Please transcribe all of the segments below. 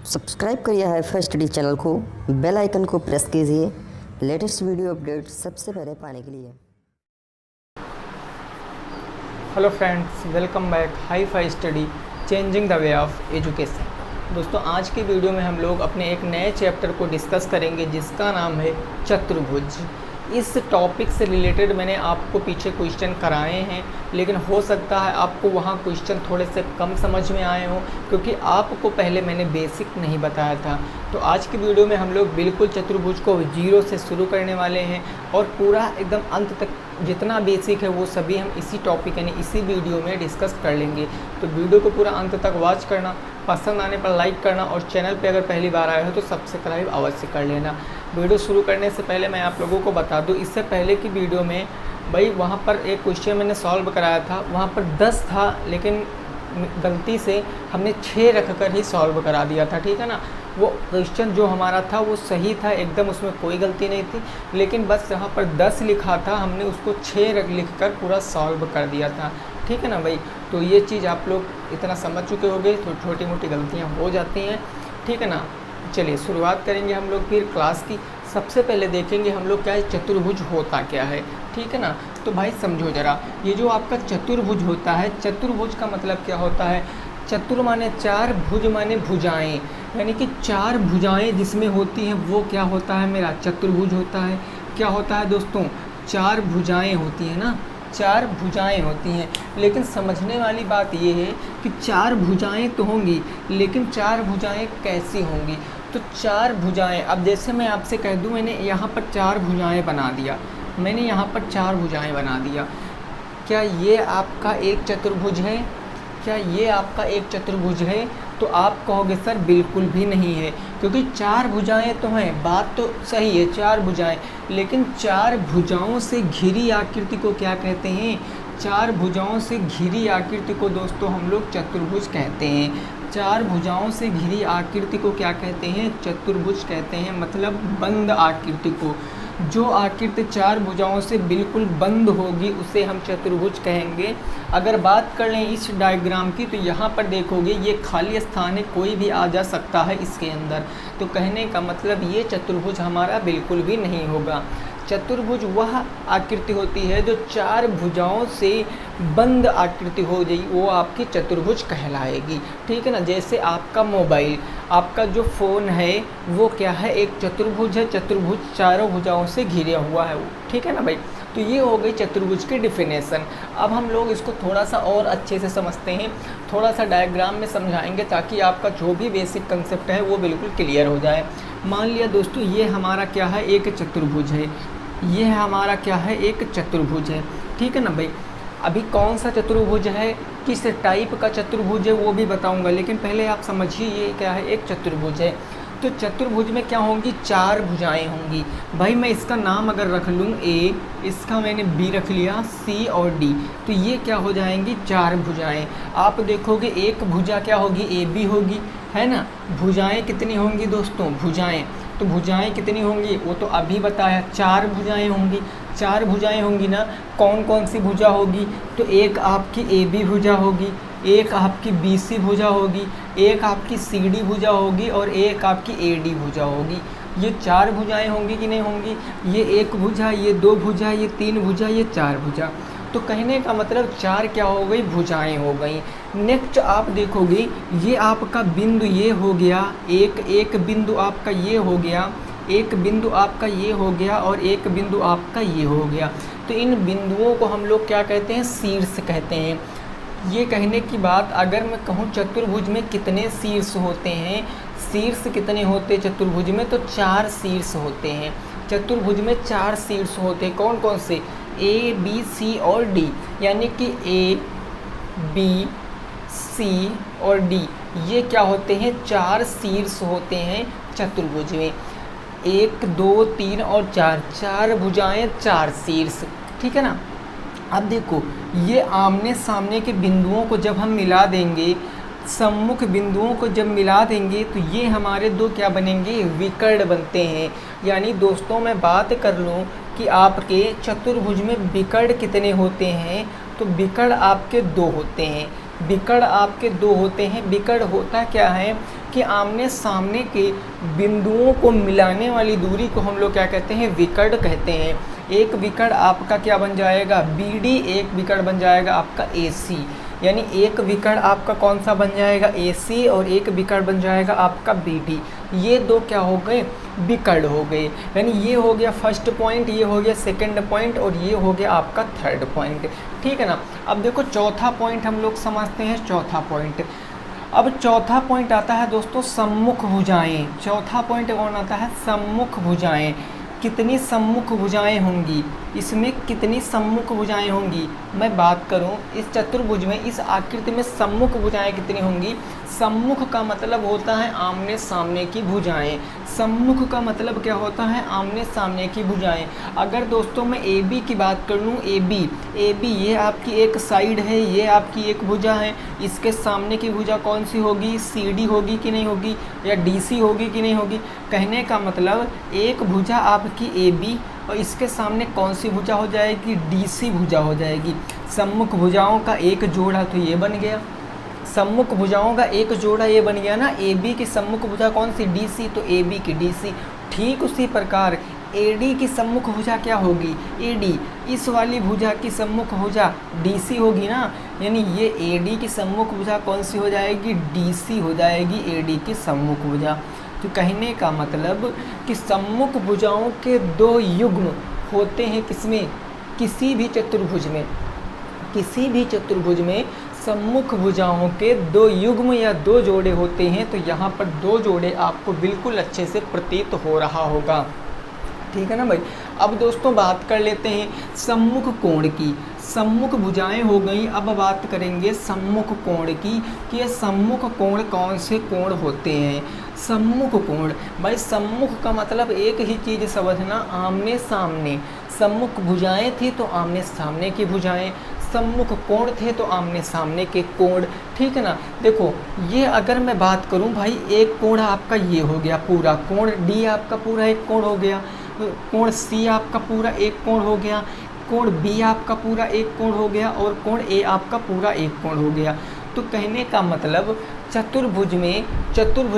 Subscribe करिए HiFi study channel को, bell icon को प्रेस कीजिए लेटेस्ट वीडियो अपडेट सबसे पहले पाने के लिए। Hello friends, welcome back HiFi study changing the way of education. दोस्तों, आज की वीडियो में हम लोग अपने एक नए चैप्टर को डिस्कस करेंगे जिसका नाम है चतुर्भुज। इस टॉपिक से रिलेटेड मैंने आपको पीछे क्वेश्चन कराए हैं, लेकिन हो सकता है आपको वहाँ क्वेश्चन थोड़े से कम समझ में आए हों, क्योंकि आपको पहले मैंने बेसिक नहीं बताया था। तो आज की वीडियो में हम लोग बिल्कुल चतुर्भुज को जीरो से शुरू करने वाले हैं और पूरा एकदम अंत तक जितना बेसिक है वो सभी हम इसी टॉपिक यानी इसी वीडियो में डिस्कस कर लेंगे। तो वीडियो को पूरा अंत तक वॉच करना, पसंद आने पर लाइक करना और चैनल पे अगर पहली बार आए हो तो सब्सक्राइब अवश्य कर लेना। वीडियो शुरू करने से पहले मैं आप लोगों को बता दूं, इससे पहले की वीडियो में भाई वहाँ पर एक क्वेश्चन मैंने सॉल्व कराया था, वहाँ पर 10 था लेकिन गलती से हमने 6 रख कर ही सॉल्व करा दिया था, ठीक है ना। वो क्वेश्चन जो हमारा था वो सही था एकदम, उसमें कोई गलती नहीं थी, लेकिन बस जहाँ पर 10 लिखा था हमने उसको 6 लिख कर पूरा सॉल्व कर दिया था, ठीक है ना भाई। तो ये चीज़ आप लोग इतना समझ चुके होंगे, तो छोटी मोटी गलतियाँ हो जाती हैं, ठीक है ना। चलिए शुरुआत करेंगे हम लोग फिर क्लास की। सबसे पहले देखेंगे हम लोग क्या है चतुर्भुज होता क्या है, ठीक है ना। तो भाई समझो ज़रा, ये जो आपका चतुर्भुज होता है, चतुर्भुज का मतलब क्या होता है। चतुर माने 4, भुज माने भुजाएं, यानी कि 4 भुजाएं जिसमें होती हैं वो क्या होता है मेरा चतुर्भुज होता है। क्या होता है दोस्तों, 4 भुजाएं होती हैं ना, 4 भुजाएं होती हैं। लेकिन समझने वाली बात ये है कि 4 भुजाएं तो होंगी, लेकिन 4 भुजाएं कैसी होंगी। तो 4 भुजाएं, अब जैसे मैं आपसे कह दूं मैंने यहाँ पर 4 भुजाएं बना दिया, मैंने यहाँ पर 4 भुजाएं बना दिया, क्या ये आपका एक चतुर्भुज है? क्या ये आपका एक चतुर्भुज है? तो आप कहोगे सर बिल्कुल भी नहीं है, क्योंकि 4 भुजाएं तो हैं, बात तो सही है 4 भुजाएं, लेकिन 4 भुजाओं से घिरी आकृति को क्या कहते हैं? 4 भुजाओं से घिरी आकृति को दोस्तों हम लोग चतुर्भुज कहते हैं। 4 भुजाओं से घिरी आकृति को क्या कहते हैं? चतुर्भुज कहते हैं, मतलब बंद आकृति को। जो आकृति 4 भुजाओं से बिल्कुल बंद होगी उसे हम चतुर्भुज कहेंगे। अगर बात कर लें इस डायग्राम की, तो यहाँ पर देखोगे ये खाली स्थान है, कोई भी आ जा सकता है इसके अंदर। तो कहने का मतलब ये चतुर्भुज हमारा बिल्कुल भी नहीं होगा। चतुर्भुज वह आकृति होती है जो 4 भुजाओं से बंद आकृति हो जाए, वो आपकी चतुर्भुज कहलाएगी, ठीक है ना। जैसे आपका मोबाइल, आपका जो फ़ोन है वो क्या है? एक चतुर्भुज है, चतुर्भुज 4 भुजाओं से घिरा हुआ है वो, ठीक है ना भाई। तो ये हो गई चतुर्भुज की डिफिनेशन। अब हम लोग इसको थोड़ा सा और अच्छे से समझते हैं, थोड़ा सा डायग्राम में समझाएंगे ताकि आपका जो भी बेसिक कंसेप्ट है वो बिल्कुल क्लियर हो जाए। मान लिया दोस्तों ये हमारा क्या है? एक चतुर्भुज है, ये हमारा क्या है? एक चतुर्भुज है, ठीक है ना भाई। अभी कौन सा चतुर्भुज है, किस टाइप का चतुर्भुज है वो भी बताऊंगा, लेकिन पहले आप समझिए ये क्या है? एक चतुर्भुज है। तो चतुर्भुज में क्या होंगी? 4 भुजाएं होंगी। भाई मैं इसका नाम अगर रख लूँ A, इसका मैंने B रख लिया, C और D, तो ये क्या हो जाएंगी? 4 भुजाएं। आप देखोगे एक भुजा क्या होगी? AB होगी, है ना। भुजाएं कितनी होंगी दोस्तों? भुजाएं, तो भुजाएं कितनी होंगी वो तो अभी बताया, 4 भुजाएं होंगी। 4 भुजाएं होंगी ना, कौन कौन सी भुजा होगी? तो एक आपकी AB भुजा होगी, एक आपकी BC भुजा होगी, एक आपकी CD भुजा होगी और एक आपकी AD भुजा होगी। ये 4 भुजाएं होंगी कि नहीं होंगी? ये एक भुजा, ये 2 भुजा, ये 3 भुजा, ये 4 भुजा। तो कहने का मतलब 4 क्या हो गई? भुजाएं हो गई। नेक्स्ट आप देखोगे ये आपका बिंदु ये हो गया, एक बिंदु आपका ये हो गया, एक बिंदु आपका ये हो गया और एक बिंदु आपका ये हो गया। तो इन बिंदुओं को हम लोग क्या कहते हैं? शीर्ष कहते हैं। ये कहने की बात अगर मैं कहूँ चतुर्भुज में कितने शीर्ष होते हैं, शीर्ष कितने होते हैं चतुर्भुज में? तो 4 शीर्ष होते हैं। चतुर्भुज में 4 शीर्ष होते हैं, कौन कौन से? A, B, C और D, यानी कि A, B, C और D ये क्या होते हैं? 4 शीर्ष होते हैं चतुर्भुज में। 1, 2, 3 और 4, 4 भुजाएं 4 शीर्ष, ठीक है ना। अब देखो ये आमने सामने के बिंदुओं को जब हम मिला देंगे, सम्मुख बिंदुओं को जब मिला देंगे तो ये हमारे दो क्या बनेंगे? विकर्ण बनते हैं। यानी दोस्तों मैं बात कर लूँ कि आपके चतुर्भुज में विकर्ण कितने होते हैं, तो विकर्ण आपके 2 होते हैं। विकर्ण आपके दो होते हैं। विकर्ण होता क्या है कि आमने सामने के बिंदुओं को मिलाने वाली दूरी को हम लोग क्या कहते हैं, विकर्ण कहते हैं। एक विकर्ण आपका क्या बन जाएगा, BD, एक विकर्ण बन जाएगा आपका AC, यानी एक विकर्ण आपका कौन सा बन जाएगा, AC, और एक विकर्ण बन जाएगा आपका BD। ये दो क्या हो गए, विकर्ण हो गए। यानी ये हो गया फर्स्ट पॉइंट, ये हो गया सेकंड पॉइंट, और ये हो गया आपका थर्ड पॉइंट। ठीक है ना। अब देखो चौथा पॉइंट हम लोग समझते हैं। चौथा पॉइंट, अब चौथा पॉइंट आता है दोस्तों सम्मुख भुजाएं। चौथा पॉइंट कौन आता है, सम्मुख भुजाएं। कितनी सम्मुख भुजाएं होंगी, इसमें कितनी सम्मुख भुजाएं होंगी। मैं बात करूं इस चतुर्भुज में, इस आकृति में सम्मुख भुजाएं कितनी होंगी। सम्मुख का मतलब होता है आमने सामने की भुजाएं। सम्मुख का मतलब क्या होता है, आमने सामने की भुजाएं। अगर दोस्तों मैं AB की बात कर लूँ, AB ये आपकी एक साइड है, ये आपकी एक भुजा है। इसके सामने की भुजा कौन सी होगी, CD होगी कि नहीं होगी, या DC होगी कि नहीं होगी। कहने का मतलब एक भुजा आपकी AB और इसके सामने कौन सी भुजा हो जाएगी, DC भुजा हो जाएगी। सम्मुख भुजाओं का एक जोड़ा तो ये बन गया, सम्मुख भुजाओं का एक जोड़ा ये बन गया ना। AB की सम्मुख भुजा कौन सी, DC, तो AB की DC। ठीक उसी प्रकार AD की सम्मुख भुजा क्या होगी, AD। इस वाली भुजा की सम्मुख भुजा DC होगी ना, यानी ये AD की सम्मुख भुजा कौन सी हो जाएगी, DC हो जाएगी AD की सम्मुख भुजा। तो कहने का मतलब कि सम्मुख भुजाओं के दो युग्म होते हैं किसमें, किसी भी चतुर्भुज में। किसी भी चतुर्भुज में सम्मुख भुजाओं के दो युग्म या दो जोड़े होते हैं। तो यहाँ पर दो जोड़े आपको बिल्कुल अच्छे से प्रतीत हो रहा होगा। ठीक है ना भाई। अब दोस्तों बात कर लेते हैं सम्मुख कोण की। सम्मुख भुजाएं हो गई, अब बात करेंगे सम्मुख कोण की कि ये सम्मुख कोण कौन से कोण होते हैं। सम्मुख कोण, भाई सम्मुख का मतलब एक ही चीज़ समझना, आमने सामने। सम्मुख भुजाएं थी तो आमने सामने की भुजाएं, सम्मुख कोण थे तो आमने सामने के कोण। ठीक है ना। देखो ये अगर मैं बात करूं भाई, एक कोण आपका ये हो गया पूरा, कोण D आपका पूरा एक कोण हो गया, कोण C आपका पूरा एक कोण हो गया, कोण B आपका पूरा एक कोण हो गया, और कोण A आपका पूरा एक कोण हो गया। तो कहने का मतलब चतुर्भुज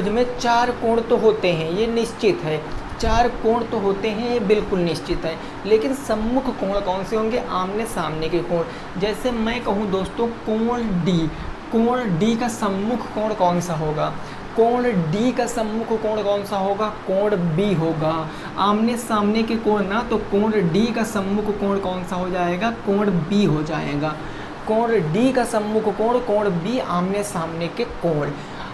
में चार कोण तो होते हैं, ये निश्चित है। चार कोण तो होते हैं, ये बिल्कुल निश्चित है। लेकिन सम्मुख कोण कौन से होंगे, आमने सामने के कोण। जैसे मैं कहूँ दोस्तों कोण D का सम्मुख कोण कौन सा होगा, कोण D का सम्मुख कोण कौन सा होगा, कोण B होगा। आमने सामने के कोण ना, तो कोण D का सम्मुख कोण कौन सा हो जाएगा, कोण B हो जाएगा। कोण D का सम्मुख कोण, कोण B आमने सामने के कोण।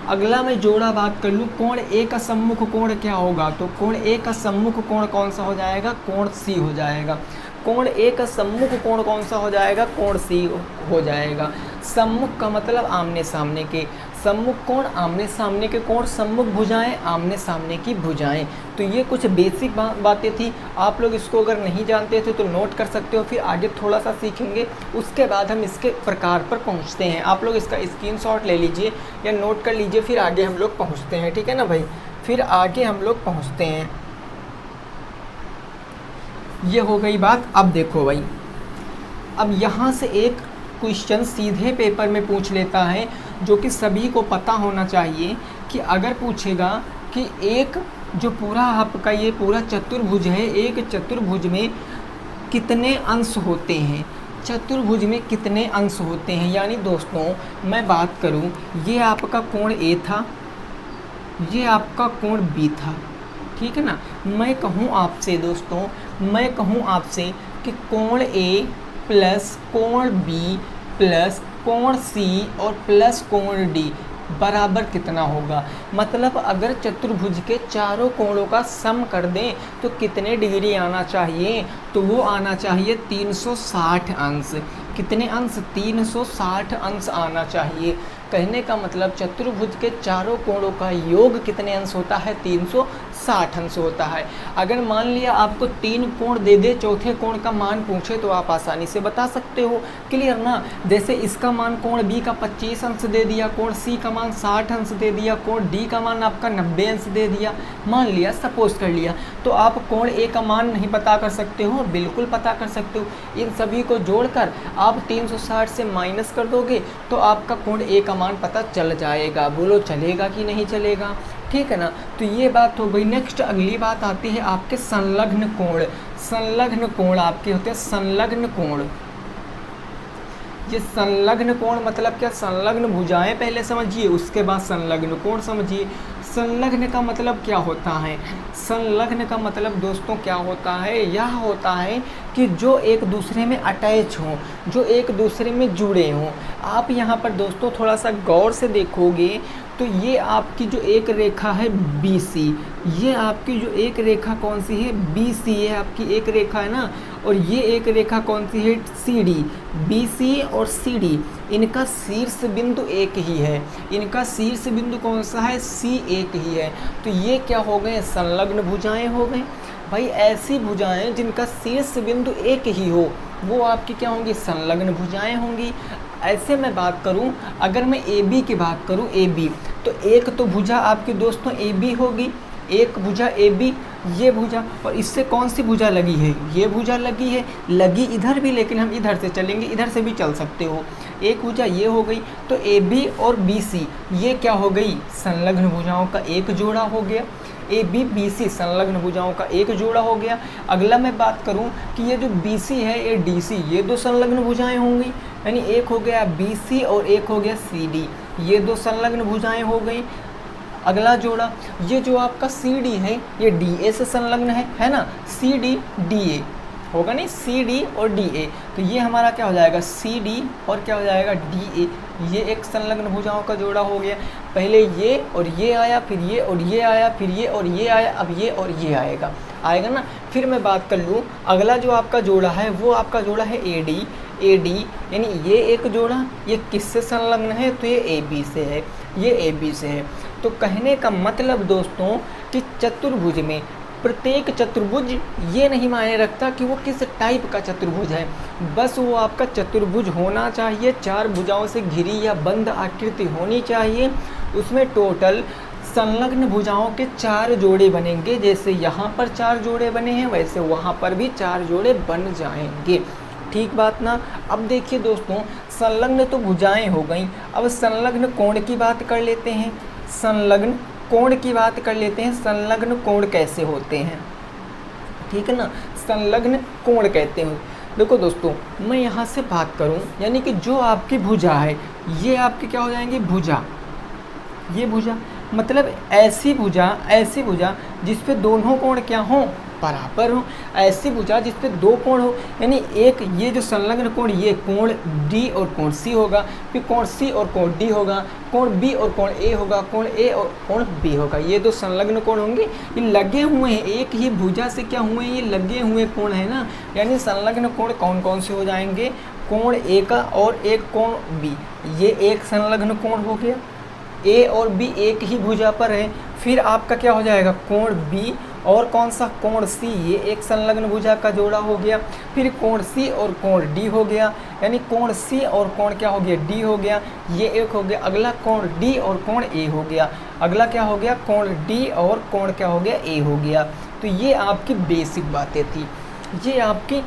अगला मैं जोड़ा बात कर लूँ, कोण A का सम्मुख कोण क्या होगा, तो कोण A का सम्मुख कोण कौन सा हो जाएगा, कोण C हो जाएगा। कोण A का सम्मुख कोण कौन सा हो जाएगा, कोण C हो जाएगा। सम्मुख का मतलब आमने सामने के, सम्मुख कोण आमने सामने के कोण, सम्मुख भुजाएं आमने सामने की भुजाएं। तो ये कुछ बेसिक बातें थी। आप लोग इसको अगर नहीं जानते थे तो नोट कर सकते हो, फिर आगे थोड़ा सा सीखेंगे, उसके बाद हम इसके प्रकार पर पहुंचते हैं। आप लोग इसका स्क्रीनशॉट ले लीजिए या नोट कर लीजिए, फिर आगे हम लोग पहुँचते हैं। ठीक है ना भाई, फिर आगे हम लोग पहुँचते हैं। ये हो गई बात। अब देखो भाई, अब यहाँ से एक क्वेश्चन सीधे पेपर में पूछ लेता है, जो कि सभी को पता होना चाहिए कि अगर पूछेगा कि एक जो पूरा आपका ये पूरा चतुर्भुज है, एक चतुर्भुज में कितने अंश होते हैं, चतुर्भुज में कितने अंश होते हैं। यानी दोस्तों मैं बात करूं, ये आपका कोण A था, ये आपका कोण B था। ठीक है ना। मैं कहूं आपसे दोस्तों, मैं कहूं आपसे कि कोण A प्लस कोण B प्लस कोण C और प्लस कोण D बराबर कितना होगा। मतलब अगर चतुर्भुज के चारों कोणों का सम कर दें तो कितने डिग्री आना चाहिए, तो वो आना चाहिए 360 अंश। कितने अंश, 360 अंश आना चाहिए। कहने का मतलब चतुर्भुज के चारों कोणों का योग कितने अंश होता है? 360 अंश होता है। अगर मान लिया आपको 3 कोण दे दे, चौथे कोण का मान पूछे तो आप आसानी से बता सकते हो। क्लियर ना? जैसे इसका मान कोण बी का 25 अंश दे दिया, कोण सी का मान 60 अंश दे दिया, कोण डी का मान आपका 90 अंश दे दिया, मान लिया, सपोज कर लिया। तो आप कोण ए का मान नहीं पता कर सकते हो? बिल्कुल पता कर सकते हो। इन सभी को जोड़कर आप 360 से माइनस कर दोगे तो आपका कोण ए का मान पता चल जाएगा। बोलो चलेगा कि नहीं चलेगा? ठीक है ना? तो ये बात हो गई। नेक्स्ट अगली बात आती है आपके संलग्न कोण। संलग्न कोण आपके होते हैं संलग्न कोण। ये संलग्न कोण मतलब क्या? संलग्न भुजाएं पहले समझिए, उसके बाद संलग्न कोण समझिए। संलग्न का मतलब क्या होता है? संलग्न का मतलब दोस्तों क्या होता है? यह होता है कि जो एक दूसरे में अटैच हों, जो एक दूसरे में जुड़े हों। आप यहाँ पर दोस्तों थोड़ा सा गौर से देखोगे तो ये आपकी जो एक रेखा है BC, ये आपकी जो एक रेखा कौन सी है? BC, ये आपकी एक रेखा है ना। और ये एक रेखा कौन सी है? CD। BC और CD इनका शीर्ष बिंदु एक ही है। इनका शीर्ष बिंदु कौन सा है? C एक ही है। तो ये क्या हो गए? संलग्न भुजाएं हो गए। भाई ऐसी भुजाएं जिनका शीर्ष बिंदु एक ही हो वो आपकी क्या होंगी? संलग्न भुजाएं होंगी। ऐसे मैं बात करूं, अगर मैं AB की बात करूं, AB, तो एक तो भुजा आपकी दोस्तों AB होगी, एक भुजा AB, ये भुजा, और इससे कौन सी भुजा लगी है? ये भुजा लगी है। लगी इधर भी, लेकिन हम इधर से चलेंगे, इधर से भी चल सकते हो। एक भुजा ये हो गई। तो AB और BC ये क्या हो गई? संलग्न भुजाओं का एक जोड़ा हो गया। AB BC संलग्न भुजाओं का एक जोड़ा हो गया। अगला मैं बात करूं कि ये जो BC है, ये DC, ये दो संलग्न भुजाएं होंगी। यानी एक हो गया BC और एक हो गया CD, ये दो संलग्न भुजाएं हो गई। अगला जोड़ा, ये जो आपका CD है ये DA से संलग्न है ना? CD DA होगा नहीं? CD और DA, तो ये हमारा क्या हो जाएगा? CD और क्या हो जाएगा? DA। ये एक संलग्न भुजाओं का जोड़ा हो गया। पहले ये और ये आया, फिर ये और ये आया, फिर ये और ये आया, अब ये और ये आएगा ना। फिर मैं बात कर लूँ, अगला जो आपका जोड़ा है वो आपका जोड़ा है AD, यानी ये एक जोड़ा, ये किससे संलग्न है? तो ये AB से है, ये AB से है। तो कहने का मतलब दोस्तों कि चतुर्भुज में प्रत्येक चतुर्भुज ये नहीं मायने रखता कि वो किस टाइप का चतुर्भुज है, बस वो आपका चतुर्भुज होना चाहिए, 4 भुजाओं से घिरी या बंद आकृति होनी चाहिए। उसमें टोटल संलग्न भुजाओं के 4 जोड़े बनेंगे। जैसे यहाँ पर 4 जोड़े बने हैं वैसे वहाँ पर भी 4 जोड़े बन जाएंगे। ठीक बात ना? अब देखिए दोस्तों, संलग्न तो भुजाएं हो गई, अब संलग्न कोण की बात कर लेते हैं। संलग्न कोण की बात कर लेते हैं। संलग्न कोण कैसे होते हैं? ठीक है ना? संलग्न कोण कहते हैं। देखो दोस्तों, मैं यहाँ से बात करूँ, यानी कि जो आपकी भुजा है ये आपकी क्या हो जाएंगी? भुजा। ये भुजा मतलब ऐसी भुजा जिस पे दोनों कोण क्या हों? बराबर हो। ऐसी भुजा जिस पे 2 कोण हो, यानी एक ये जो संलग्न कोण, ये कोण D और कोण C होगा, फिर कोण C और कोण D होगा, कोण B और कोण A होगा, कोण A और कोण B होगा। ये 2 संलग्न कोण होंगे। ये लगे हुए हैं, एक ही भुजा से क्या हुए हैं? ये लगे हुए कोण है ना। यानी संलग्न कोण कौन कौन से हो जाएंगे? कोण A का और एक कोण B, ये एक संलग्न कोण हो गया। A और B एक ही भुजा पर है। फिर आपका क्या हो जाएगा? कोण B और कौन सा? कोण C, ये एक संलग्न भुजा का जोड़ा हो गया। फिर कोण C और कोण D हो गया, यानी कोण C और कोण क्या हो गया? D हो गया। ये एक हो गया। अगला कोण D और कोण A हो गया। अगला क्या हो गया? कोण D और कोण क्या हो गया? A हो गया। तो ये आपकी बेसिक बातें थी, ये आपकी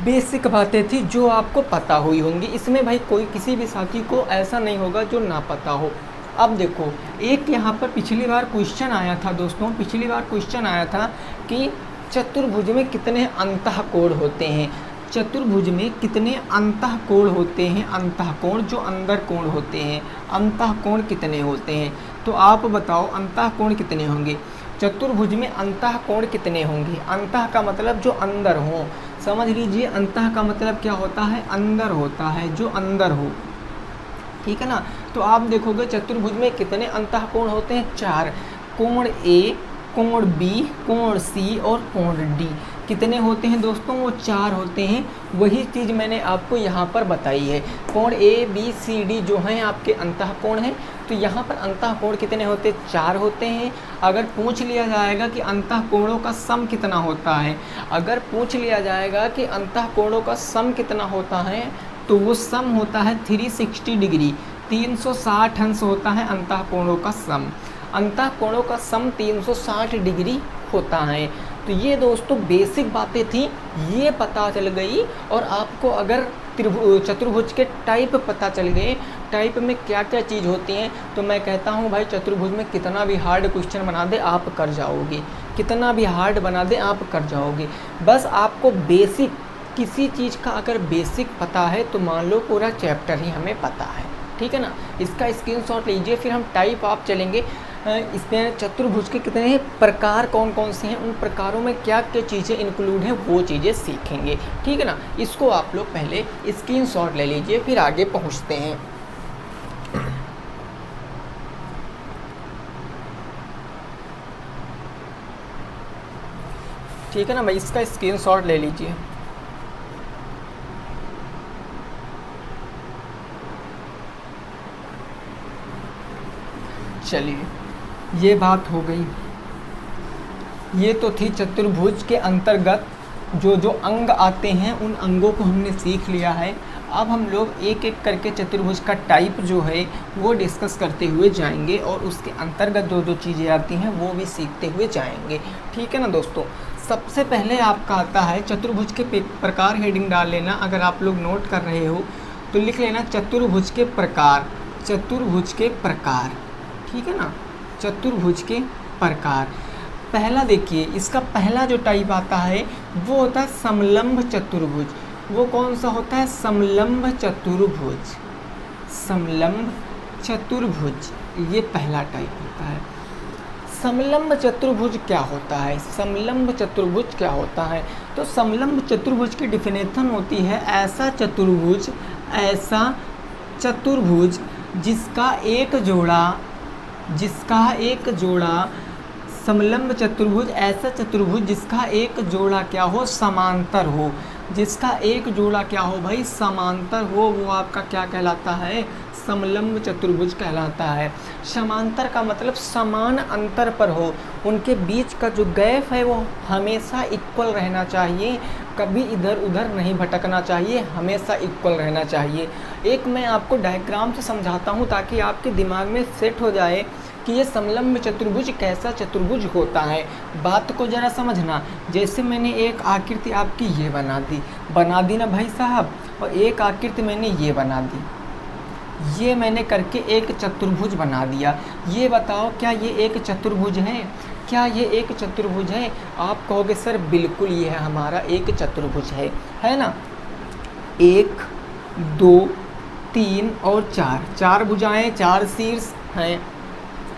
बेसिक बातें थी जो आपको पता हुई होंगी। इसमें भाई कोई किसी भी साथी को ऐसा नहीं होगा जो ना पता हो। अब देखो, एक यहाँ पर पिछली बार क्वेश्चन आया था दोस्तों, पिछली बार क्वेश्चन आया था कि चतुर्भुज में कितने अंतःकोण होते हैं? चतुर्भुज में कितने अंतःकोण होते हैं? अंतःकोण जो अंदर कोण होते हैं, अंतःकोण कितने होते हैं? तो आप बताओ अंतःकोण कितने होंगे? चतुर्भुज में अंतःकोण कितने होंगे? अंतः का मतलब जो अंदर हो, समझ लीजिए। अंतः का मतलब क्या होता है? अंदर होता है, जो अंदर हो। ठीक है ना? तो आप देखोगे चतुर्भुज में कितने अंतःकोण होते हैं? 4। कोण A, कोण B, कोण C और कोण D, कितने होते हैं दोस्तों, वो 4 होते हैं। वही चीज़ मैंने आपको यहाँ पर बताई है। कोण ABCD जो हैं आपके अंतःकोण हैं, तो यहाँ पर अंतःकोण कितने होते, 4 होते हैं। अगर पूछ लिया जाएगा कि अंतःकोणों का सम कितना होता है, अगर पूछ लिया जाएगा कि अंतःकोणों का सम कितना होता है, तो वो सम होता है 360 डिग्री, 360 अंश होता है अंतःकोणों का सम। अंतःकोणों का सम 360 डिग्री होता है। तो ये दोस्तों बेसिक बातें थी, ये पता चल गई। और आपको अगर चतुर्भुज के टाइप पता चल गए, टाइप में क्या क्या चीज़ होती हैं, तो मैं कहता हूँ भाई चतुर्भुज में कितना भी हार्ड क्वेश्चन बना दे आप कर जाओगे, कितना भी हार्ड बना दे आप कर जाओगे। बस आपको बेसिक, किसी चीज़ का अगर बेसिक पता है तो मान लो पूरा चैप्टर ही हमें पता है, ठीक है ना। इसका स्क्रीनशॉट लीजिए, फिर हम टाइप आप चलेंगे। इसमें चतुर्भुज के कितने प्रकार कौन कौन से हैं, उन प्रकारों में क्या क्या चीज़ें इंक्लूड हैं, वो चीज़ें सीखेंगे, ठीक है ना। इसको आप लोग पहले स्क्रीनशॉट ले लीजिए, फिर आगे पहुंचते हैं। ठीक है ना भाई, इसका स्क्रीनशॉट ले लीजिए। चलिए, ये बात हो गई। ये तो थी चतुर्भुज के अंतर्गत जो जो अंग आते हैं, उन अंगों को हमने सीख लिया है। अब हम लोग एक एक करके चतुर्भुज का टाइप जो है वो डिस्कस करते हुए जाएंगे, और उसके अंतर्गत जो जो चीज़ें आती हैं वो भी सीखते हुए जाएंगे, ठीक है ना दोस्तों। सबसे पहले आपका आता है चतुर्भुज के प्रकार, हेडिंग डाल लेना। अगर आप लोग नोट कर रहे हो तो लिख लेना चतुर्भुज के प्रकार, चतुर्भुज के प्रकार, ठीक है ना, चतुर्भुज के प्रकार। पहला देखिए, इसका पहला जो टाइप आता है वो होता है समलंब चतुर्भुज। वो कौन सा होता है, समलंब चतुर्भुज, समलंब चतुर्भुज, ये पहला टाइप होता है। समलंब चतुर्भुज क्या होता है, समलंब चतुर्भुज क्या होता है, तो समलंब चतुर्भुज की डिफिनेशन होती है ऐसा चतुर्भुज, ऐसा चतुर्भुज जिसका एक जोड़ा, जिसका एक जोड़ा, समलंब चतुर्भुज ऐसा चतुर्भुज जिसका एक जोड़ा क्या हो, समांतर हो, जिसका एक जोड़ा क्या हो भाई, समांतर हो, वो आपका क्या कहलाता है, समलंब चतुर्भुज कहलाता है। समांतर का मतलब समान अंतर पर हो, उनके बीच का जो गैप है वो हमेशा इक्वल रहना चाहिए, कभी इधर उधर नहीं भटकना चाहिए, हमेशा इक्वल रहना चाहिए। एक मैं आपको डायग्राम से समझाता हूँ ताकि आपके दिमाग में सेट हो जाए कि ये समलंब चतुर्भुज कैसा चतुर्भुज होता है। बात को ज़रा समझना। जैसे मैंने एक आकृति आपकी ये बना दी ना भाई साहब, और एक आकृति मैंने ये बना दी, ये मैंने करके एक चतुर्भुज बना दिया। ये बताओ क्या ये एक चतुर्भुज है, क्या ये एक चतुर्भुज है? आप कहोगे सर बिल्कुल ये है हमारा एक चतुर्भुज है ना। 1 2 3 और 4, 4 भुजाएं, 4 शीर्ष हैं,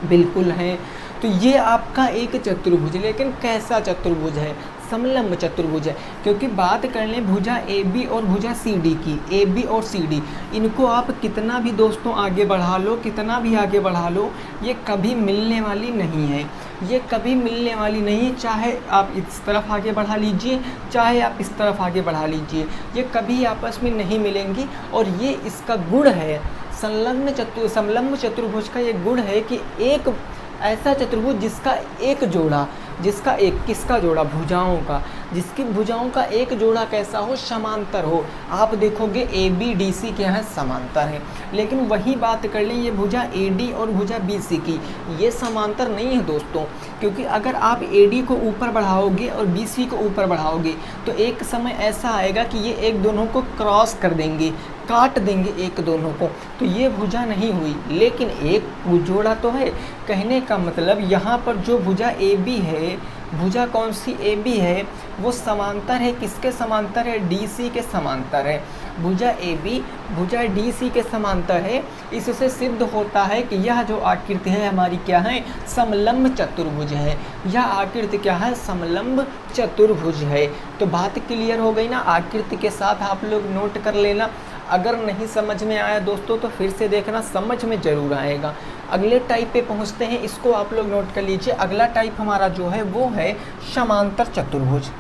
बिल्कुल हैं। तो ये आपका एक चतुर्भुज, लेकिन कैसा चतुर्भुज है, समलंब चतुर्भुज है। क्योंकि बात कर लें भुजा AB और भुजा CD की, AB और CD, इनको आप कितना भी दोस्तों आगे बढ़ा लो, कितना भी आगे बढ़ा लो, ये कभी मिलने वाली नहीं है, ये कभी मिलने वाली नहीं है। चाहे आप इस तरफ आगे बढ़ा लीजिए, चाहे आप इस तरफ आगे बढ़ा लीजिए, ये कभी आपस में नहीं मिलेंगी। और ये इसका गुण है, समलंब चतुर्भुज का ये गुण है कि एक ऐसा चतुर्भुज जिसका एक जोड़ा, जिसका एक किसका जोड़ा, भुजाओं का, जिसकी भुजाओं का एक जोड़ा कैसा हो, समांतर हो। आप देखोगे ABDC के यहाँ समांतर है, लेकिन वही बात कर लें ये भुजा AD और भुजा BC की, ये समांतर नहीं है दोस्तों। क्योंकि अगर आप AD को ऊपर बढ़ाओगे और BC को ऊपर बढ़ाओगे तो एक समय ऐसा आएगा कि ये एक दोनों को क्रॉस कर देंगे, काट देंगे एक दोनों को, तो ये भुजा नहीं हुई। लेकिन एक जोड़ा तो है। कहने का मतलब यहाँ पर जो भुजा AB है, भुजा कौन सी AB है, वो समांतर है, किसके समांतर है, DC के समांतर है। भुजा AB भुजा DC के समांतर है। इससे सिद्ध होता है कि यह जो आकृति है हमारी क्या है, समलंब चतुर्भुज है। यह आकृति क्या है, समलंब चतुर्भुज है। तो बात क्लियर हो गई ना। आकृति के साथ आप लोग नोट कर लेना। अगर नहीं समझ में आया दोस्तों तो फिर से देखना, समझ में ज़रूर आएगा। अगले टाइप पे पहुंचते हैं, इसको आप लोग नोट कर लीजिए। अगला टाइप हमारा जो है वो है समांतर चतुर्भुज।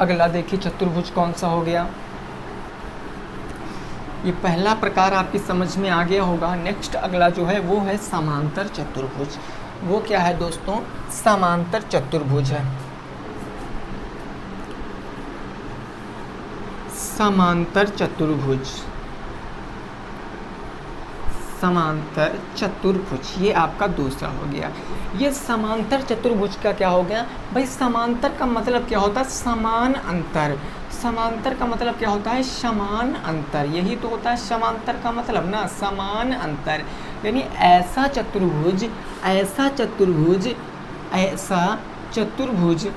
अगला देखिए चतुर्भुज कौन सा हो गया। ये पहला प्रकार आपकी समझ में आ गया होगा। नेक्स्ट अगला जो है वो है समांतर चतुर्भुज। वो क्या है दोस्तों? समांतर चतुर्भुज है। समांतर चतुर्भुज, समांतर चतुर्भुज ये आपका दूसरा हो गया। ये समांतर चतुर्भुज का क्या हो गया भाई? समांतर का मतलब क्या होता है? समान अंतर। समांतर का मतलब क्या होता है? समान अंतर। यही तो होता है समांतर का मतलब ना, समान अंतर। यानी ऐसा चतुर्भुज, ऐसा चतुर्भुज, ऐसा चतुर्भुज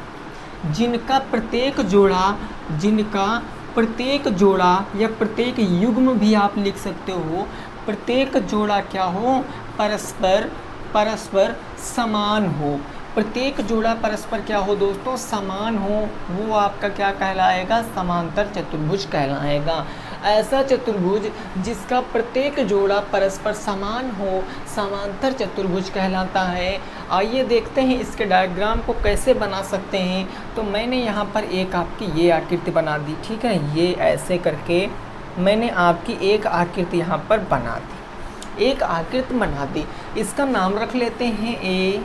जिनका प्रत्येक जोड़ा, जिनका प्रत्येक जोड़ा या प्रत्येक युग्म भी आप लिख सकते हो, प्रत्येक जोड़ा क्या हो? परस्पर, परस्पर समान हो। प्रत्येक जोड़ा परस्पर क्या हो दोस्तों? समान हो। वो आपका क्या कहलाएगा? समांतर चतुर्भुज कहलाएगा। ऐसा चतुर्भुज जिसका प्रत्येक जोड़ा परस्पर समान हो, समांतर चतुर्भुज कहलाता है। आइए देखते हैं इसके डायग्राम को कैसे बना सकते हैं। तो मैंने यहाँ पर एक आपकी ये आकृति बना दी, ठीक है। ये ऐसे करके मैंने आपकी एक आकृति यहाँ पर बना दी, एक आकृति बना दी। इसका नाम रख लेते हैं ए,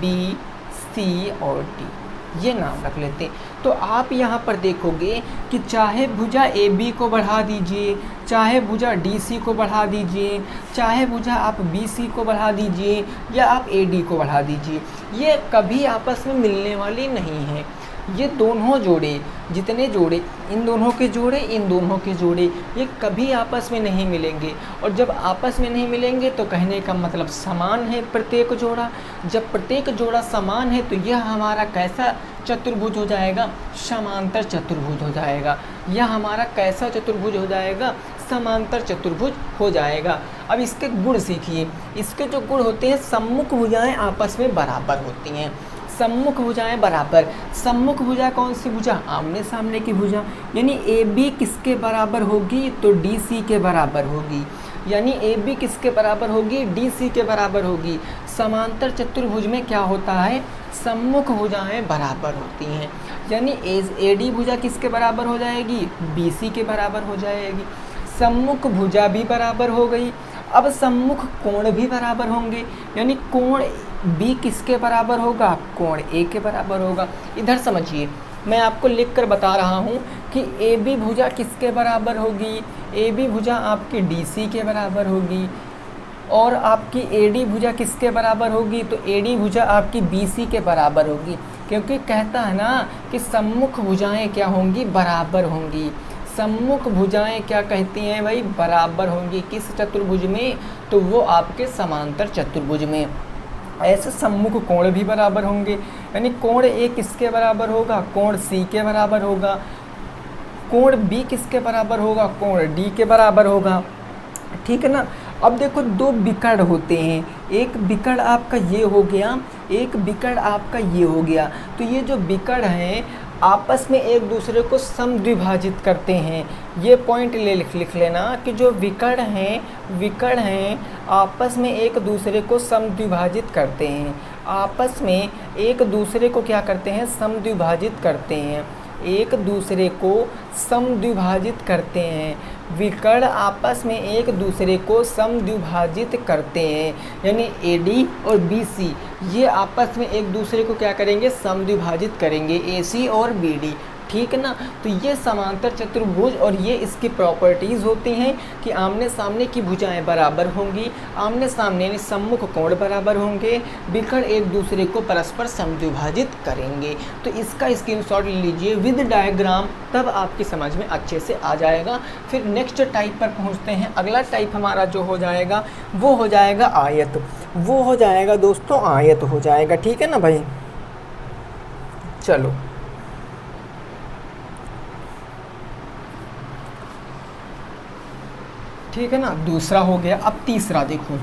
बी, सी और डी, ये नाम रख लेते हैं। तो आप यहाँ पर देखोगे कि चाहे भुजा ए बी को बढ़ा दीजिए, चाहे भुजा डी सी को बढ़ा दीजिए, चाहे भुजा आप बी सी को बढ़ा दीजिए या आप ए डी को बढ़ा दीजिए, ये कभी आपस में मिलने वाली नहीं है। ये दोनों जोड़े, जितने जोड़े, इन दोनों के जोड़े, इन दोनों के जोड़े, ये कभी आपस में नहीं मिलेंगे। और जब आपस में नहीं मिलेंगे तो कहने का मतलब समान है प्रत्येक जोड़ा। जब प्रत्येक जोड़ा समान है तो यह हमारा कैसा चतुर्भुज हो जाएगा? समांतर चतुर्भुज हो जाएगा। यह हमारा कैसा चतुर्भुज हो जाएगा? समांतर चतुर्भुज हो जाएगा। अब इसके गुण सीखिए। इसके जो गुण होते हैं, सम्मुख भुजाएं आपस में बराबर होती हैं। सम्मुख भुजाएं बराबर। सम्मुख भुजा कौन सी भुजा? आमने सामने की भुजा। यानी ए बी किसके बराबर होगी? तो डी सी के बराबर होगी। यानी ए बी किसके बराबर होगी? डी सी के बराबर होगी। समांतर चतुर्भुज में क्या होता है? सम्मुख भुजाएं बराबर होती हैं। यानी ए डी भुजा किसके बराबर हो जाएगी? बी सी के बराबर हो जाएगी। सम्मुख भुजा भी बराबर हो गई। अब सम्मुख कोण भी बराबर होंगे। यानी कोण बी किसके बराबर होगा? कोण ए के बराबर होगा। इधर समझिए, मैं आपको लिख कर बता रहा हूँ कि ए बी भुजा किसके बराबर होगी? ए बी भुजा आपकी डी सी के बराबर होगी। और आपकी ए डी भुजा किसके बराबर होगी? तो ए डी भुजा आपकी बी सी के बराबर होगी। क्योंकि कहता है ना कि सम्मुख भुजाएं क्या होंगी? बराबर होंगी। सम्मुख भुजाएं क्या कहती हैं भाई? बराबर होंगी। किस चतुर्भुज में? तो वो आपके समांतर चतुर्भुज में। ऐसे सम्मुख कोण भी बराबर होंगे। यानी कोण ए किसके बराबर होगा? कोण सी के बराबर होगा। कोण बी किसके बराबर होगा? कोण डी के बराबर होगा। ठीक है ना। अब देखो, दो विकर्ण होते हैं। एक विकर्ण आपका ये हो गया, एक विकर्ण आपका ये हो गया। तो ये जो विकर्ण हैं आपस में एक दूसरे को समद्विभाजित करते हैं। ये पॉइंट लिख लेना कि जो विकर्ण हैं आपस में एक दूसरे को समद्विभाजित करते हैं। आपस में एक दूसरे को क्या करते हैं? समद्विभाजित करते हैं। एक दूसरे को समद्विभाजित करते हैं। विकर्ण आपस में एक दूसरे को समद्विभाजित करते हैं। यानी AD और BC ये आपस में एक दूसरे को क्या करेंगे? समद्विभाजित करेंगे, AC और BD। ठीक है ना। तो ये समांतर चतुर्भुज और ये इसकी प्रॉपर्टीज़ होती हैं कि आमने सामने की भुजाएं बराबर होंगी, आमने सामने यानी सम्मुख कोण बराबर होंगे, विकर्ण एक दूसरे को परस्पर समद्विभाजित करेंगे। तो इसका स्क्रीनशॉट ले लीजिए विद डायग्राम, तब आपकी समझ में अच्छे से आ जाएगा। फिर नेक्स्ट टाइप पर पहुँचते हैं। अगला टाइप हमारा जो हो जाएगा वो हो जाएगा आयत। वो हो जाएगा दोस्तों आयत हो जाएगा। ठीक है ना भाई। चलो ठीक है ना। दूसरा हो गया। अब तीसरा देखो,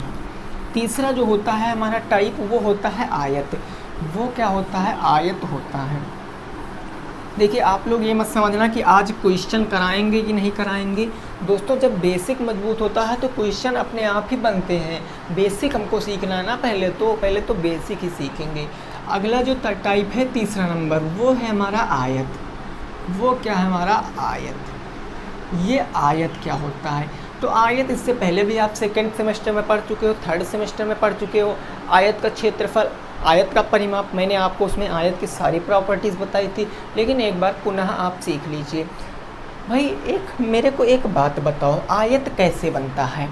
तीसरा जो होता है हमारा टाइप वो होता है आयत। वो क्या होता है? आयत होता है। देखिए आप लोग ये मत समझना कि आज क्वेश्चन कराएंगे कि नहीं कराएंगे। दोस्तों जब बेसिक मजबूत होता है तो क्वेश्चन अपने आप ही बनते हैं। बेसिक हमको सीखना है ना, पहले तो बेसिक ही सीखेंगे। अगला जो टाइप है तीसरा नंबर वो है हमारा आयत। वो क्या है हमारा आयत। ये आयत क्या होता है? तो आयत इससे पहले भी आप सेकंड सेमेस्टर में पढ़ चुके हो, थर्ड सेमेस्टर में पढ़ चुके हो। आयत का क्षेत्रफल, आयत का परिमाप, मैंने आपको उसमें आयत की सारी प्रॉपर्टीज़ बताई थी, लेकिन एक बार पुनः आप सीख लीजिए। भाई मेरे को एक बात बताओ, आयत कैसे बनता है?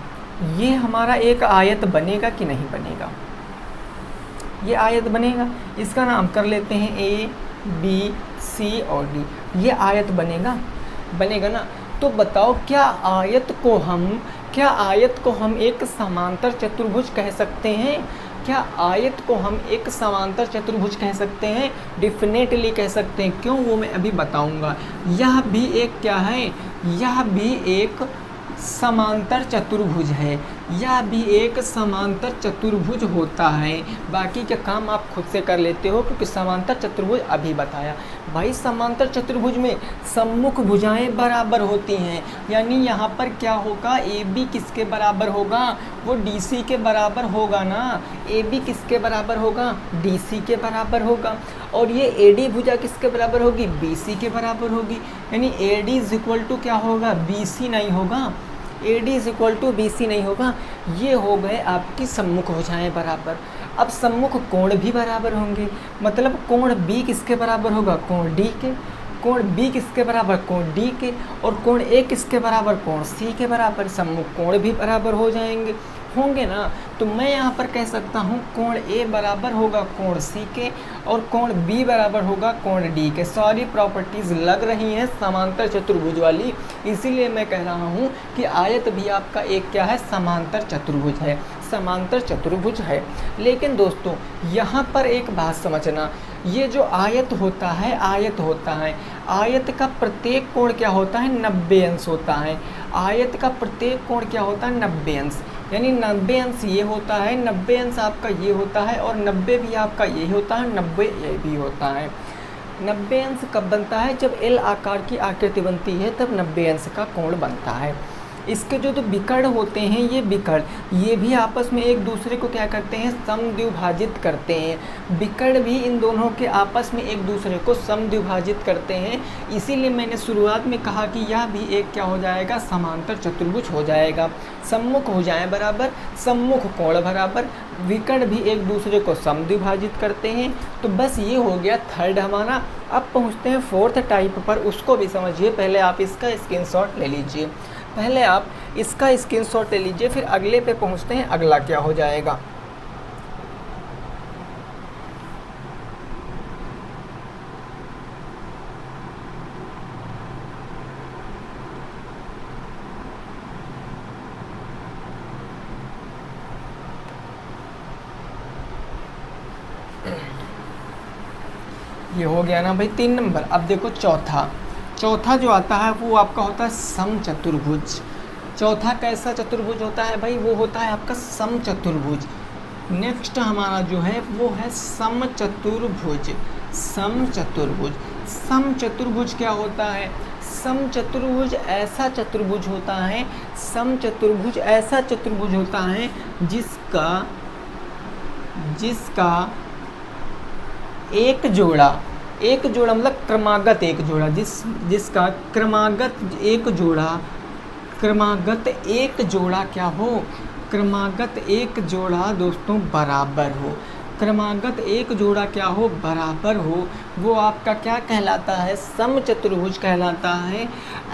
ये हमारा एक आयत बनेगा कि नहीं बनेगा? ये आयत बनेगा। इसका नाम कर लेते हैं ए बी सी और डी। ये आयत बनेगा, बनेगा ना? तो बताओ क्या आयत को हम एक समांतर चतुर्भुज कह सकते हैं? क्या आयत को हम एक समांतर चतुर्भुज कह सकते हैं? डेफिनेटली कह सकते हैं। क्यों? वो मैं अभी बताऊंगा। यह भी एक क्या है? यह भी एक समांतर चतुर्भुज है। यह भी एक समांतर चतुर्भुज होता है। बाकी का काम आप खुद से कर लेते हो, क्योंकि समांतर चतुर्भुज अभी बताया। भाई समांतर चतुर्भुज में सम्मुख भुजाएं बराबर होती हैं, यानी यहाँ पर क्या होगा? ए बी किसके बराबर होगा? वो डी सी के बराबर होगा ना। ए बी किसके बराबर होगा? डी सी के बराबर होगा। और ये ए डी भुजा किसके बराबर होगी? बी सी के बराबर होगी। यानी A D is equal to क्या होगा? बी सी नहीं होगा। A D is equal to B C नहीं होगा। ये हो गए आपकी सम्मुख भुजाएं बराबर। अब सम्मुख कोण भी बराबर होंगे, मतलब कोण बी किसके बराबर होगा? कोण डी के। कोण बी किसके बराबर? कोण डी के। और कोण ए किसके बराबर? कोण सी के बराबर। सम्मुख कोण भी बराबर हो जाएंगे, होंगे ना। तो मैं यहाँ पर कह सकता हूँ कोण ए बराबर होगा कोण सी के, और कोण बी बराबर होगा कोण डी के। सारी प्रॉपर्टीज़ लग रही हैं समांतर चतुर्भुज वाली, इसीलिए मैं कह रहा हूँ कि आयत भी आपका एक क्या है? समांतर चतुर्भुज है, समांतर चतुर्भुज है। लेकिन दोस्तों यहाँ पर एक बात समझना, ये जो आयत होता है, आयत का प्रत्येक कोण क्या होता है? 90 अंश होता है। आयत का प्रत्येक कोण क्या होता है? 90 अंश। यानी 90 अंश ये होता है, 90 अंश आपका ये होता है, और 90 भी आपका ये होता है, 90 ये भी होता है। 90 अंश कब बनता है? जब एल आकार की आकृति बनती है, तब 90 अंश का कोण बनता है। इसके जो विकर्ण होते हैं, ये विकर्ण ये भी आपस में एक दूसरे को क्या करते हैं? समद्विभाजित करते हैं। विकर्ण भी इन दोनों के आपस में एक दूसरे को समद्विभाजित करते हैं। इसीलिए मैंने शुरुआत में कहा कि यह भी एक क्या हो जाएगा? समांतर चतुर्भुज हो जाएगा। सम्मुख भुजाएं बराबर, सम्मुख कोण बराबर, विकर्ण भी एक दूसरे को समद्विभाजित करते हैं। तो बस ये हो गया थर्ड हमारा। अब पहुँचते हैं फोर्थ टाइप पर, उसको भी समझिए। पहले आप इसका स्क्रीनशॉट ले लीजिए, पहले आप इसका स्क्रीनशॉट ले लीजिए, फिर अगले पे पहुंचते हैं, अगला क्या हो जाएगा। ये हो गया ना भाई 3 नंबर। अब देखो चौथा जो आता है वो आपका होता है समचतुर्भुज। चौथा कैसा चतुर्भुज होता है भाई? वो होता है आपका समचतुर्भुज। नेक्स्ट हमारा जो है वो है समचतुर्भुज। समचतुर्भुज क्या होता है? समचतुर्भुज ऐसा चतुर्भुज होता है, समचतुर्भुज ऐसा चतुर्भुज होता है जिसका एक जोड़ा मतलब क्रमागत एक जोड़ा, जिसका क्रमागत एक जोड़ा क्या हो? क्रमागत एक जोड़ा दोस्तों बराबर हो। क्रमागत एक जोड़ा क्या हो? बराबर हो। वो आपका क्या कहलाता है? समचतुर्भुज कहलाता है।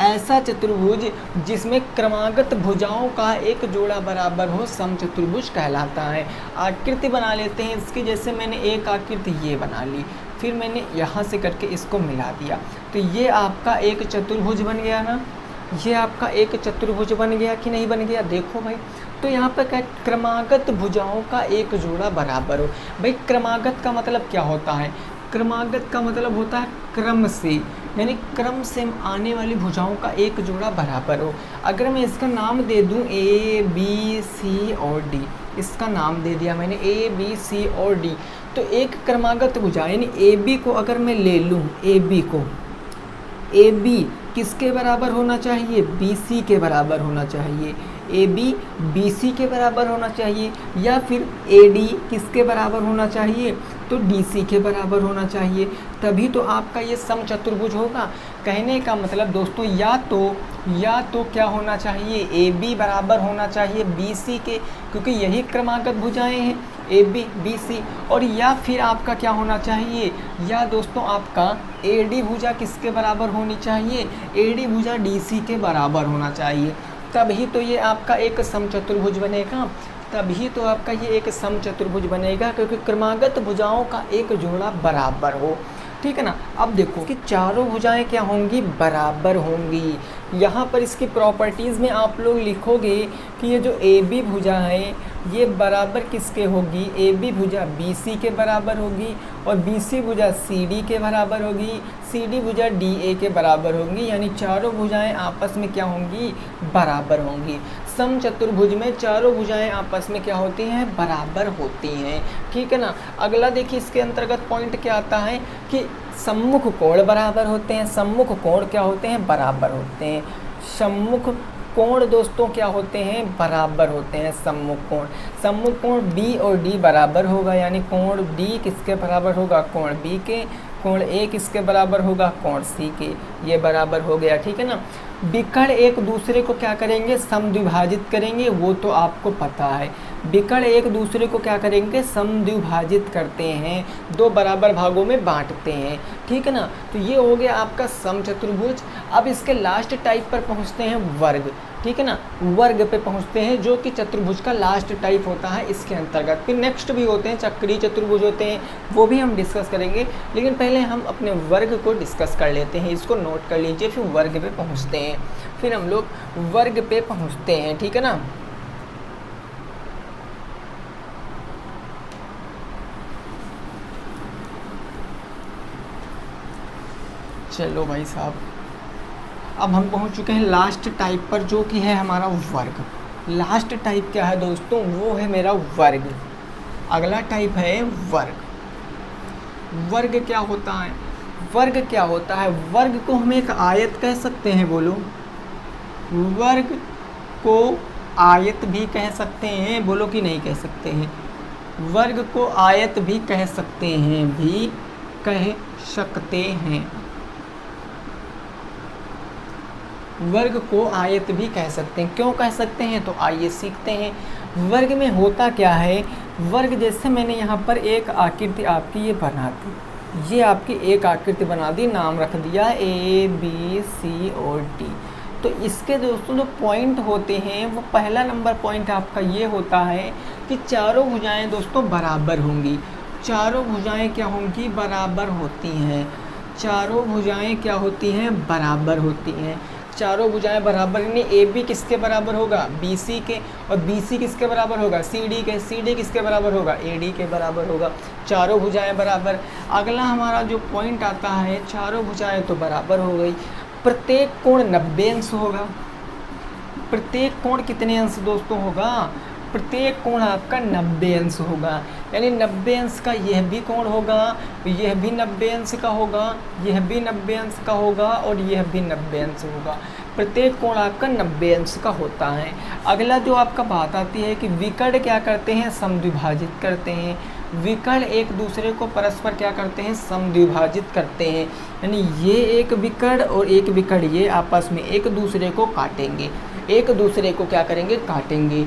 ऐसा चतुर्भुज जिसमें क्रमागत भुजाओं का एक जोड़ा बराबर हो, समचतुर्भुज कहलाता है। आकृति बना लेते हैं इसकी। जैसे मैंने एक आकृति ये बना ली, फिर मैंने यहाँ से करके इसको मिला दिया, तो ये आपका एक चतुर्भुज बन गया ना। ये आपका एक चतुर्भुज बन गया कि नहीं बन गया? देखो भाई, तो यहाँ पर क्या? क्रमागत भुजाओं का एक जोड़ा बराबर हो। भाई क्रमागत का मतलब क्या होता है? क्रमागत का मतलब होता है क्रम से, यानी क्रम से आने वाली भुजाओं का एक जोड़ा बराबर हो। अगर मैं इसका नाम दे दूँ ए बी सी और डी, इसका नाम दे दिया मैंने ए बी सी और डी, तो एक क्रमागत भुजा यानी ए बी को अगर मैं ले लूँ, ए बी किसके बराबर होना चाहिए? बी सी के बराबर होना चाहिए। ए बी बी सी के बराबर होना चाहिए, या फिर ए डी किसके बराबर होना चाहिए, तो डी सी के बराबर होना चाहिए, तभी तो आपका ये समचतुर्भुज होगा। कहने का मतलब दोस्तों या तो क्या होना चाहिए, ए बी बराबर होना चाहिए बी सी के, क्योंकि यही क्रमागत भुजाएं हैं ए बी बी सी, और या फिर आपका क्या होना चाहिए, या दोस्तों आपका ए डी भुजा किसके बराबर होनी चाहिए, ए डी भुजा डी सी के बराबर होना चाहिए, तभी तो ये आपका एक समचतुर्भुज बनेगा, तभी तो आपका ये एक समचतुर्भुज बनेगा, क्योंकि क्रमागत भुजाओं का एक जोड़ा बराबर हो। ठीक है ना। अब देखो कि चारों भुजाएं क्या होंगी, बराबर होंगी। यहाँ पर इसकी प्रॉपर्टीज़ में आप लोग लिखोगे कि ये जो ए बी भुजा है ये बराबर किसके होगी, ए बी भुजा बी सी के बराबर होगी, और बी सी भुजा सी डी के बराबर होगी, सी डी भुजा डी ए के बराबर होंगी, यानी चारों भुजाएं आपस में क्या होंगी, बराबर होंगी। समचतुर्भुज में चारों भुजाएं आपस में क्या होती हैं, बराबर होती हैं। ठीक है ना। अगला देखिए इसके अंतर्गत पॉइंट क्या आता है कि सम्मुख कोण बराबर होते हैं। सम्मुख कोण क्या होते हैं, बराबर होते हैं। सम्मुख कोण दोस्तों क्या होते हैं, बराबर होते हैं। सम्मुख कोण बी और डी बराबर होगा, यानी कोण डी किसके बराबर होगा, कोण बी के। कोण ए किसके बराबर होगा, कोण सी के। ये बराबर हो गया। ठीक है ना। विकर्ण एक दूसरे को क्या करेंगे, समद्विभाजित करेंगे, वो तो आपको पता है। विकर्ण एक दूसरे को क्या करेंगे, समद्विभाजित करते हैं, दो बराबर भागों में बांटते हैं। ठीक है ना। तो ये हो गया आपका समचतुर्भुज। अब इसके लास्ट टाइप पर पहुंचते हैं, वर्ग। ठीक है ना। वर्ग पे पहुंचते हैं, जो कि चतुर्भुज का लास्ट टाइप होता है इसके अंतर्गत। फिर नेक्स्ट भी होते हैं, चक्रीय चतुर्भुज होते हैं, वो भी हम डिस्कस करेंगे, लेकिन पहले हम अपने वर्ग को डिस्कस कर लेते हैं। इसको नोट कर लीजिए, फिर वर्ग पे पहुंचते हैं, फिर हम लोग वर्ग पे पहुंचते हैं। ठीक है ना। चलो भाई साहब, अब हम पहुंच चुके हैं लास्ट टाइप पर, जो कि है हमारा वर्ग। लास्ट टाइप क्या है दोस्तों, वो है मेरा वर्ग। अगला टाइप है वर्ग। वर्ग क्या होता है, वर्ग क्या होता है, वर्ग को हम एक आयत कह सकते हैं, बोलो। वर्ग को आयत भी कह सकते हैं, बोलो कि नहीं कह सकते हैं। वर्ग को आयत भी कह सकते हैं, वर्ग को आयत भी कह सकते हैं। क्यों कह सकते हैं, तो आइए सीखते हैं। वर्ग में होता क्या है, वर्ग जैसे मैंने यहाँ पर एक आकृति आपकी ये बना दी, ये आपकी एक आकृति बना दी, नाम रख दिया ए बी सी और डी। तो इसके दोस्तों जो पॉइंट होते हैं, वो पहला नंबर पॉइंट आपका ये होता है कि चारों भुजाएं दोस्तों बराबर होंगी। चारों भुजाएं क्या होंगी, बराबर होती हैं। चारों भुजाएं क्या होती हैं, बराबर होती हैं। चारों भुजाएं बराबर, यानी ए बी किसके बराबर होगा, बी सी के, और बी सी किसके बराबर होगा, सी डी के। सी डी किसके बराबर होगा, ए डी के बराबर होगा। चारों भुजाएं बराबर। अगला हमारा जो पॉइंट आता है, चारों भुजाएं तो बराबर हो गई। प्रत्येक कोण 90 अंश होगा। प्रत्येक कोण कितने अंश दोस्तों होगा, प्रत्येक कोण आपका 90 अंश होगा, यानी 90 अंश का यह भी कोण होगा, यह भी 90 अंश का होगा, यह भी 90 अंश का होगा, और यह भी 90 अंश होगा। प्रत्येक कोण आपका 90 अंश का होता है। अगला जो आपका बात आती है कि विकर्ण क्या करते हैं, समद्विभाजित करते हैं। विकर्ण एक दूसरे को परस्पर क्या करते हैं, समद्विभाजित करते हैं, यानी ये एक विकर्ण और एक विकर्ण ये आपस में एक दूसरे को काटेंगे, एक दूसरे को क्या करेंगे, काटेंगे।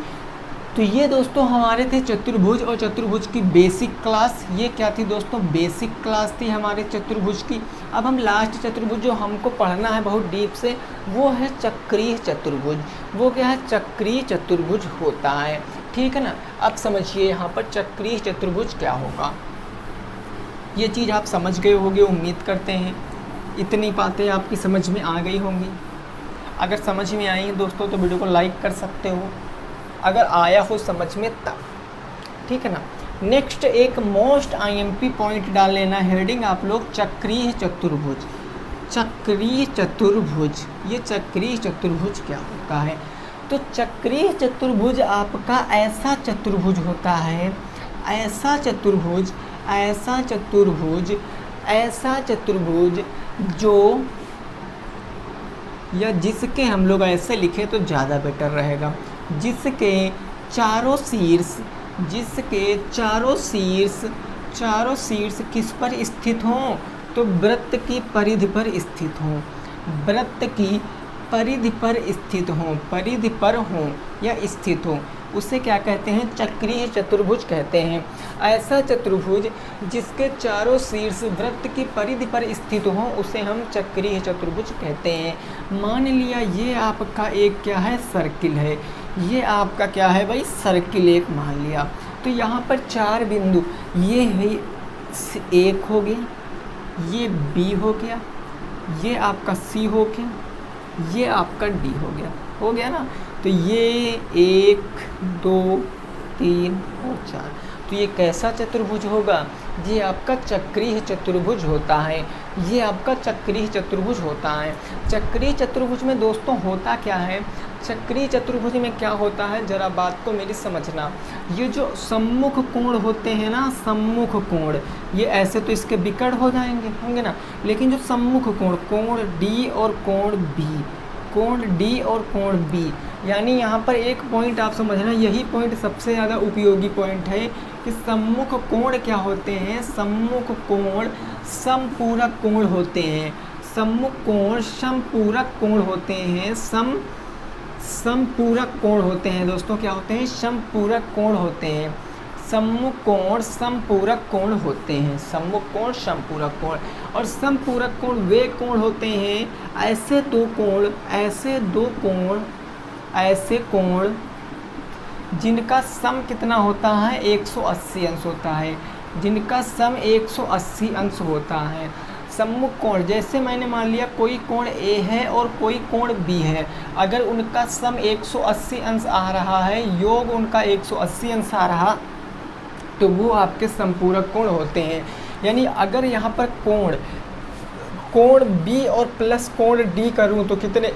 तो ये दोस्तों हमारे थे चतुर्भुज और चतुर्भुज की बेसिक क्लास। ये क्या थी दोस्तों, बेसिक क्लास थी हमारे चतुर्भुज की। अब हम लास्ट चतुर्भुज जो हमको पढ़ना है बहुत डीप से, वो है चक्रीय चतुर्भुज। वो क्या है, चक्रीय चतुर्भुज होता है। ठीक है ना। अब समझिए यहाँ पर चक्रीय चतुर्भुज क्या होगा। ये चीज़ आप समझ गए होंगे, उम्मीद करते हैं। इतनी बातें आपकी समझ में आ गई होंगी। अगर समझ में आई दोस्तों तो वीडियो को लाइक कर सकते हो, अगर आया हो समझ में तब। ठीक है ना। नेक्स्ट एक मोस्ट IMP पॉइंट डाल लेना, हेडिंग आप लोग चक्रीय चतुर्भुज। चक्रीय चतुर्भुज, ये चक्रीय चतुर्भुज क्या होता है, तो चक्रीय चतुर्भुज आपका ऐसा चतुर्भुज होता है, ऐसा चतुर्भुज, ऐसा चतुर्भुज, ऐसा चतुर्भुज जो, या जिसके हम लोग ऐसे लिखे तो ज़्यादा बेटर रहेगा, जिसके चारों शीर्ष किस पर स्थित हों, तो वृत्त की परिधि पर स्थित हों, वृत्त की परिधि पर स्थित हों, परिधि पर हों या स्थित हों, उसे क्या कहते हैं, चक्रीय चतुर्भुज कहते हैं। ऐसा चतुर्भुज जिसके चारों शीर्ष वृत्त की परिधि पर स्थित हों उसे हम चक्रीय चतुर्भुज कहते हैं। मान लिया ये आपका एक क्या है, सर्किल है, ये आपका क्या है भाई, सर्किल एक मान लिया। तो यहाँ पर 4 बिंदु, ये है एक हो गया, ये बी हो गया, ये आपका सी हो गया, ये आपका डी हो गया ना। तो ये 1 2 3 और 4, तो ये कैसा चतुर्भुज होगा, ये आपका चक्रीय चतुर्भुज होता है, ये आपका चक्रीय चतुर्भुज होता है। चक्रीय चतुर्भुज में दोस्तों होता क्या है, चक्रीय चतुर्भुज में क्या होता है, जरा बात को मेरी समझना। ये जो सम्मुख कोण होते हैं ना, सम्मुख कोण, ये ऐसे तो इसके विकर्ण हो जाएंगे, होंगे ना, लेकिन जो सम्मुख कोण, कोण डी और कोण बी, कोण डी और कोण बी, यानी यहाँ पर एक पॉइंट आप समझना, यही पॉइंट सबसे ज़्यादा उपयोगी पॉइंट है कि सम्मुख कोण क्या होते हैं, सम्मुख कोण समपूरक कोण होते हैं, सम्मुख कोण समपूरक कोण होते हैं, समपूरक कोण होते हैं दोस्तों, क्या होते हैं, समपूरक कोण होते हैं, सम्मुख कोण समपूरक कोण होते हैं, सम्मुख कोण समपूरक कोण। और समपूरक कोण वे कोण होते हैं, ऐसे कोण जिनका सम कितना होता है, 180 अंश होता है, जिनका सम 180 अंश होता है। सम्मुख कोण, जैसे मैंने मान लिया कोई कोण ए है और कोई कोण बी है, अगर उनका सम 180 अंश आ रहा है, योग उनका 180 अंश आ रहा, तो वो आपके संपूरक कोण होते हैं। यानी अगर यहाँ पर कोण बी और प्लस कोण डी करूँ तो कितने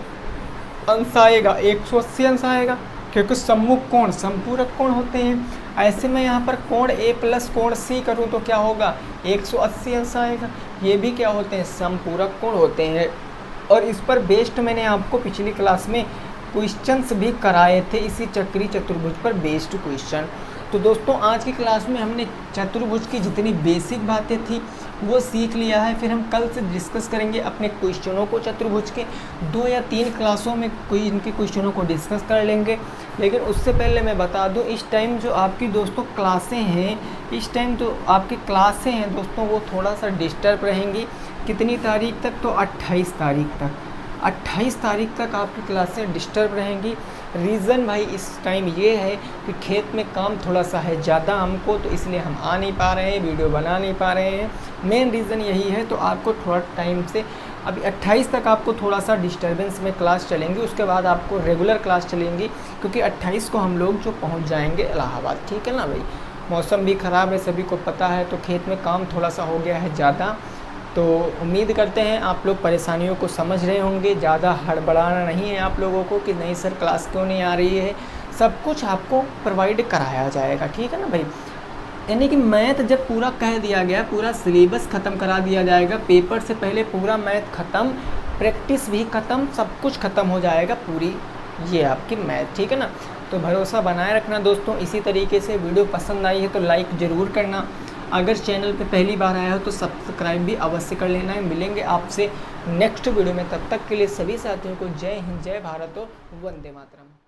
अंश आएगा, 180 अंश आएगा, क्योंकि सम्मुख कोण संपूरक कोण होते हैं। ऐसे में यहाँ पर कोण ए प्लस कोण सी करूँ तो क्या होगा, 180 अंश आएगा, ये भी क्या होते हैं, संपूरक कोण होते हैं। और इस पर बेस्ड मैंने आपको पिछली क्लास में क्वेश्चंस भी कराए थे, इसी चक्रीय चतुर्भुज पर बेस्ड क्वेश्चन। तो दोस्तों आज की क्लास में हमने चतुर्भुज की जितनी बेसिक बातें थी वो सीख लिया है। फिर हम कल से डिस्कस करेंगे अपने क्वेश्चनों को, चतुर्भुज के 2 या 3 क्लासों में कोई इनके क्वेश्चनों को डिस्कस कर लेंगे। लेकिन उससे पहले मैं बता दूं, इस टाइम जो आपकी दोस्तों क्लासें हैं, इस टाइम जो आपकी क्लासें हैं दोस्तों वो थोड़ा सा डिस्टर्ब रहेंगी। कितनी तारीख तक, तो 28 तारीख तक, 28 तारीख तक आपकी क्लासें डिस्टर्ब रहेंगी। रीज़न भाई इस टाइम ये है कि खेत में काम थोड़ा सा है ज़्यादा हमको, तो इसलिए हम आ नहीं पा रहे हैं, वीडियो बना नहीं पा रहे हैं, मेन रीज़न यही है। तो आपको थोड़ा टाइम से, अभी 28 तक आपको थोड़ा सा डिस्टर्बेंस में क्लास चलेंगी, उसके बाद आपको रेगुलर क्लास चलेंगी, क्योंकि 28 को हम लोग जो पहुँच जाएंगे इलाहाबाद, ठीक है ना भाई। मौसम भी ख़राब है, सभी को पता है, तो खेत में काम थोड़ा सा हो गया है ज़्यादा। तो उम्मीद करते हैं आप लोग परेशानियों को समझ रहे होंगे, ज़्यादा हड़बड़ाना नहीं है आप लोगों को कि नहीं सर क्लास क्यों नहीं आ रही है, सब कुछ आपको प्रोवाइड कराया जाएगा, ठीक है ना भाई। यानी कि मैथ जब पूरा कह दिया गया, पूरा सिलेबस ख़त्म करा दिया जाएगा, पेपर से पहले पूरा मैथ ख़त्म, प्रैक्टिस भी ख़त्म, सब कुछ ख़त्म हो जाएगा पूरी ये आपकी मैथ, ठीक है ना। तो भरोसा बनाए रखना दोस्तों। इसी तरीके से वीडियो पसंद आई है तो लाइक ज़रूर करना, अगर चैनल पे पहली बार आया हो तो सब्सक्राइब भी अवश्य कर लेना है। मिलेंगे आपसे नेक्स्ट वीडियो में, तब तक के लिए सभी साथियों को जय हिंद, जय भारत और वंदे मातरम।